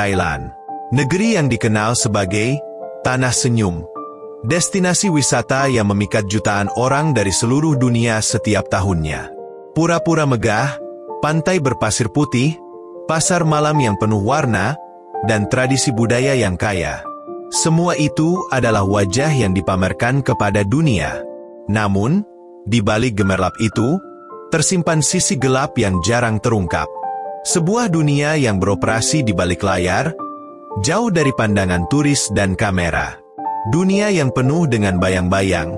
Thailand. Negeri yang dikenal sebagai Tanah Senyum. Destinasi wisata yang memikat jutaan orang dari seluruh dunia setiap tahunnya. Pura-pura megah, pantai berpasir putih, pasar malam yang penuh warna, dan tradisi budaya yang kaya. Semua itu adalah wajah yang dipamerkan kepada dunia. Namun, di balik gemerlap itu, tersimpan sisi gelap yang jarang terungkap. Sebuah dunia yang beroperasi di balik layar, jauh dari pandangan turis dan kamera. Dunia yang penuh dengan bayang-bayang,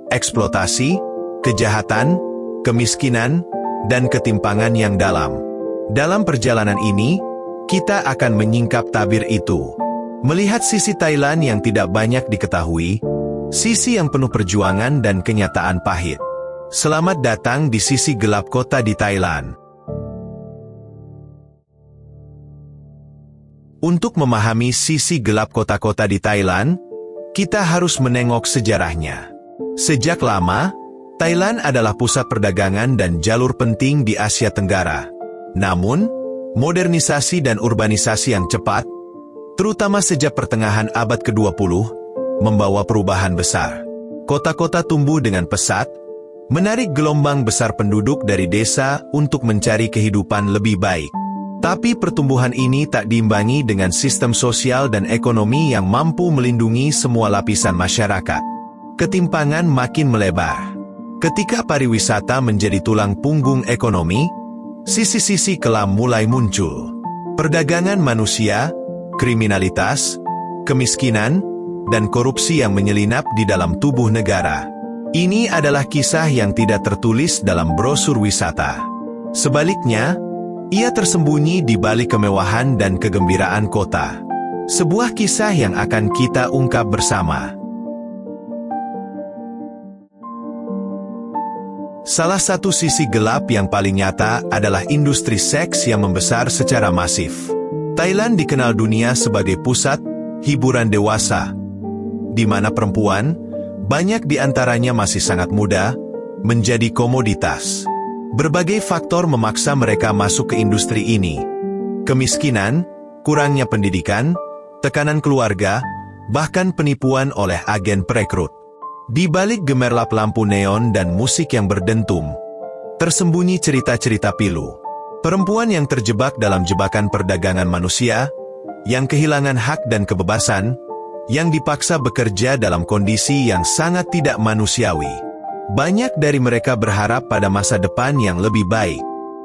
eksploitasi, kejahatan, kemiskinan, dan ketimpangan yang dalam. Dalam perjalanan ini, kita akan menyingkap tabir itu. Melihat sisi Thailand yang tidak banyak diketahui, sisi yang penuh perjuangan dan kenyataan pahit. Selamat datang di sisi gelap kota di Thailand. Untuk memahami sisi gelap kota-kota di Thailand, kita harus menengok sejarahnya. Sejak lama, Thailand adalah pusat perdagangan dan jalur penting di Asia Tenggara. Namun, modernisasi dan urbanisasi yang cepat, terutama sejak pertengahan abad ke-20, membawa perubahan besar. Kota-kota tumbuh dengan pesat, menarik gelombang besar penduduk dari desa untuk mencari kehidupan lebih baik. Tapi pertumbuhan ini tak diimbangi dengan sistem sosial dan ekonomi yang mampu melindungi semua lapisan masyarakat. Ketimpangan makin melebar. Ketika pariwisata menjadi tulang punggung ekonomi, sisi-sisi kelam mulai muncul. Perdagangan manusia, kriminalitas, kemiskinan, dan korupsi yang menyelinap di dalam tubuh negara. Ini adalah kisah yang tidak tertulis dalam brosur wisata. Sebaliknya, ia tersembunyi di balik kemewahan dan kegembiraan kota. Sebuah kisah yang akan kita ungkap bersama. Salah satu sisi gelap yang paling nyata adalah industri seks yang membesar secara masif. Thailand dikenal dunia sebagai pusat hiburan dewasa, di mana perempuan, banyak di antaranya masih sangat muda, menjadi komoditas. Berbagai faktor memaksa mereka masuk ke industri ini. Kemiskinan, kurangnya pendidikan, tekanan keluarga, bahkan penipuan oleh agen perekrut. Di balik gemerlap lampu neon dan musik yang berdentum, tersembunyi cerita-cerita pilu. Perempuan yang terjebak dalam jebakan perdagangan manusia, yang kehilangan hak dan kebebasan, yang dipaksa bekerja dalam kondisi yang sangat tidak manusiawi. Banyak dari mereka berharap pada masa depan yang lebih baik.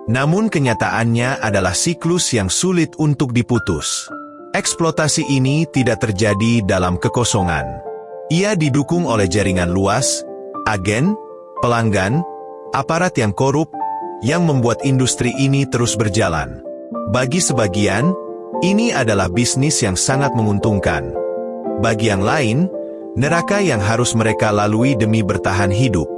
Namun kenyataannya adalah siklus yang sulit untuk diputus. Eksploitasi ini tidak terjadi dalam kekosongan. Ia didukung oleh jaringan luas, agen, pelanggan, aparat yang korup, yang membuat industri ini terus berjalan. Bagi sebagian, ini adalah bisnis yang sangat menguntungkan. Bagi yang lain, neraka yang harus mereka lalui demi bertahan hidup.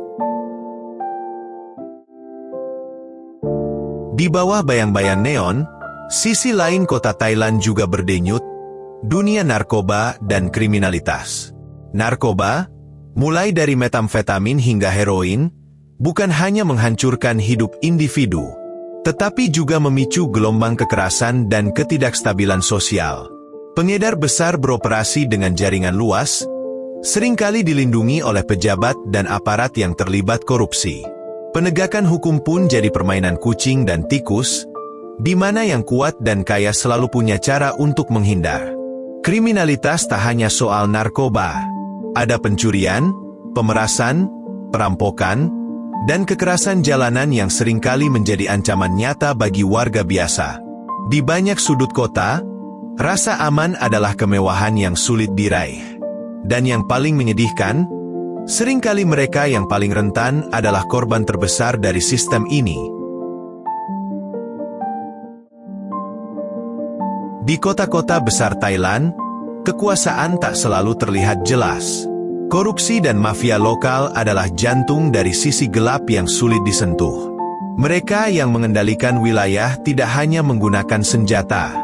Di bawah bayang-bayang neon, sisi lain kota Thailand juga berdenyut, dunia narkoba dan kriminalitas. Narkoba, mulai dari metamfetamin hingga heroin, bukan hanya menghancurkan hidup individu, tetapi juga memicu gelombang kekerasan dan ketidakstabilan sosial. Pengedar besar beroperasi dengan jaringan luas, seringkali dilindungi oleh pejabat dan aparat yang terlibat korupsi. Penegakan hukum pun jadi permainan kucing dan tikus, di mana yang kuat dan kaya selalu punya cara untuk menghindar. Kriminalitas tak hanya soal narkoba. Ada pencurian, pemerasan, perampokan, dan kekerasan jalanan yang seringkali menjadi ancaman nyata bagi warga biasa. Di banyak sudut kota, rasa aman adalah kemewahan yang sulit diraih. Dan yang paling menyedihkan, seringkali mereka yang paling rentan adalah korban terbesar dari sistem ini. Di kota-kota besar Thailand, kekuasaan tak selalu terlihat jelas. Korupsi dan mafia lokal adalah jantung dari sisi gelap yang sulit disentuh. Mereka yang mengendalikan wilayah tidak hanya menggunakan senjata,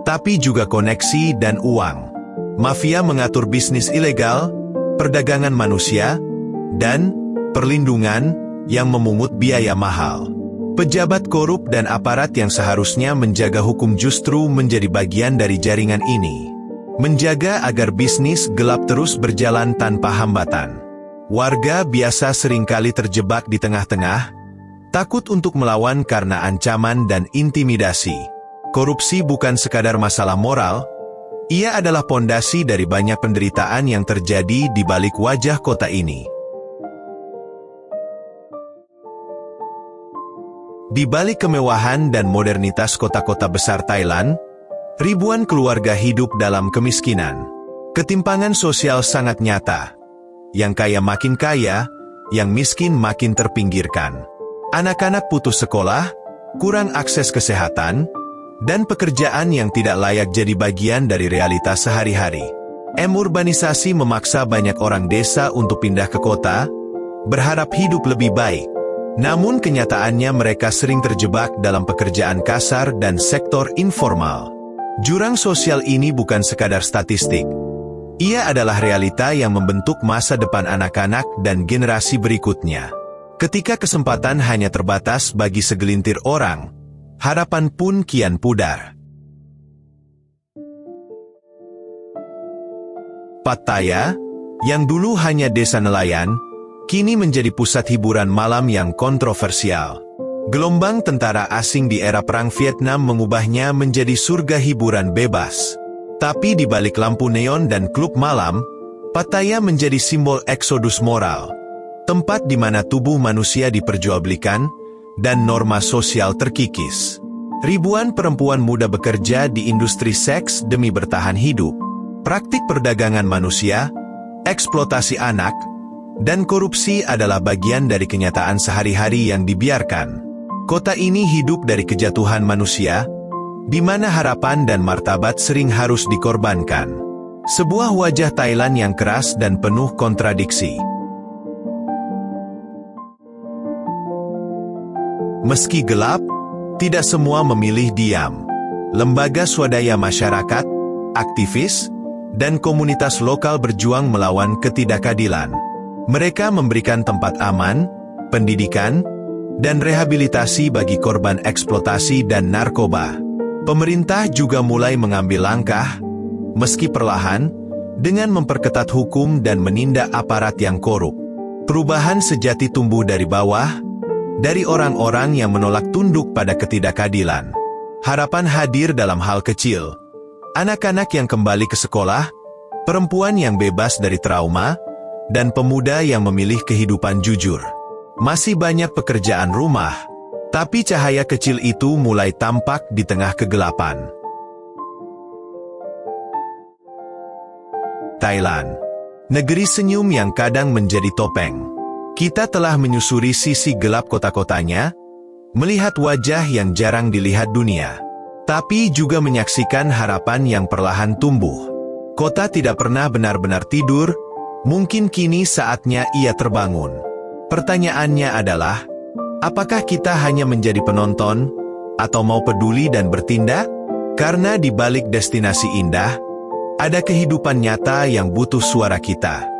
tapi juga koneksi dan uang. Mafia mengatur bisnis ilegal, perdagangan manusia, dan perlindungan yang memungut biaya mahal. Pejabat korup dan aparat yang seharusnya menjaga hukum justru menjadi bagian dari jaringan ini. Menjaga agar bisnis gelap terus berjalan tanpa hambatan. Warga biasa seringkali terjebak di tengah-tengah, takut untuk melawan karena ancaman dan intimidasi. Korupsi bukan sekadar masalah moral, ia adalah pondasi dari banyak penderitaan yang terjadi di balik wajah kota ini. Di balik kemewahan dan modernitas kota-kota besar Thailand, ribuan keluarga hidup dalam kemiskinan. Ketimpangan sosial sangat nyata. Yang kaya makin kaya, yang miskin makin terpinggirkan. Anak-anak putus sekolah, kurang akses kesehatan, dan pekerjaan yang tidak layak jadi bagian dari realitas sehari-hari. Urbanisasi memaksa banyak orang desa untuk pindah ke kota, berharap hidup lebih baik. Namun kenyataannya mereka sering terjebak dalam pekerjaan kasar dan sektor informal. Jurang sosial ini bukan sekadar statistik. Ia adalah realita yang membentuk masa depan anak-anak dan generasi berikutnya. Ketika kesempatan hanya terbatas bagi segelintir orang, harapan pun kian pudar. Pattaya, yang dulu hanya desa nelayan, kini menjadi pusat hiburan malam yang kontroversial. Gelombang tentara asing di era Perang Vietnam mengubahnya menjadi surga hiburan bebas. Tapi di balik lampu neon dan klub malam, Pattaya menjadi simbol eksodus moral. Tempat di mana tubuh manusia diperjualbelikan, dan norma sosial terkikis. Ribuan perempuan muda bekerja di industri seks demi bertahan hidup. Praktik perdagangan manusia, eksploitasi anak, dan korupsi adalah bagian dari kenyataan sehari-hari yang dibiarkan. Kota ini hidup dari kejatuhan manusia, di mana harapan dan martabat sering harus dikorbankan. Sebuah wajah Thailand yang keras dan penuh kontradiksi. Meski gelap, tidak semua memilih diam. Lembaga swadaya masyarakat, aktivis, dan komunitas lokal berjuang melawan ketidakadilan. Mereka memberikan tempat aman, pendidikan, dan rehabilitasi bagi korban eksploitasi dan narkoba. Pemerintah juga mulai mengambil langkah, meski perlahan, dengan memperketat hukum dan menindak aparat yang korup. Perubahan sejati tumbuh dari bawah, dari orang-orang yang menolak tunduk pada ketidakadilan. Harapan hadir dalam hal kecil. Anak-anak yang kembali ke sekolah, perempuan yang bebas dari trauma, dan pemuda yang memilih kehidupan jujur. Masih banyak pekerjaan rumah, tapi cahaya kecil itu mulai tampak di tengah kegelapan. Thailand, negeri senyum yang kadang menjadi topeng. Kita telah menyusuri sisi gelap kota-kotanya, melihat wajah yang jarang dilihat dunia, tapi juga menyaksikan harapan yang perlahan tumbuh. Kota tidak pernah benar-benar tidur. Mungkin kini saatnya ia terbangun. Pertanyaannya adalah, apakah kita hanya menjadi penonton, atau mau peduli dan bertindak? Karena di balik destinasi indah, ada kehidupan nyata yang butuh suara kita.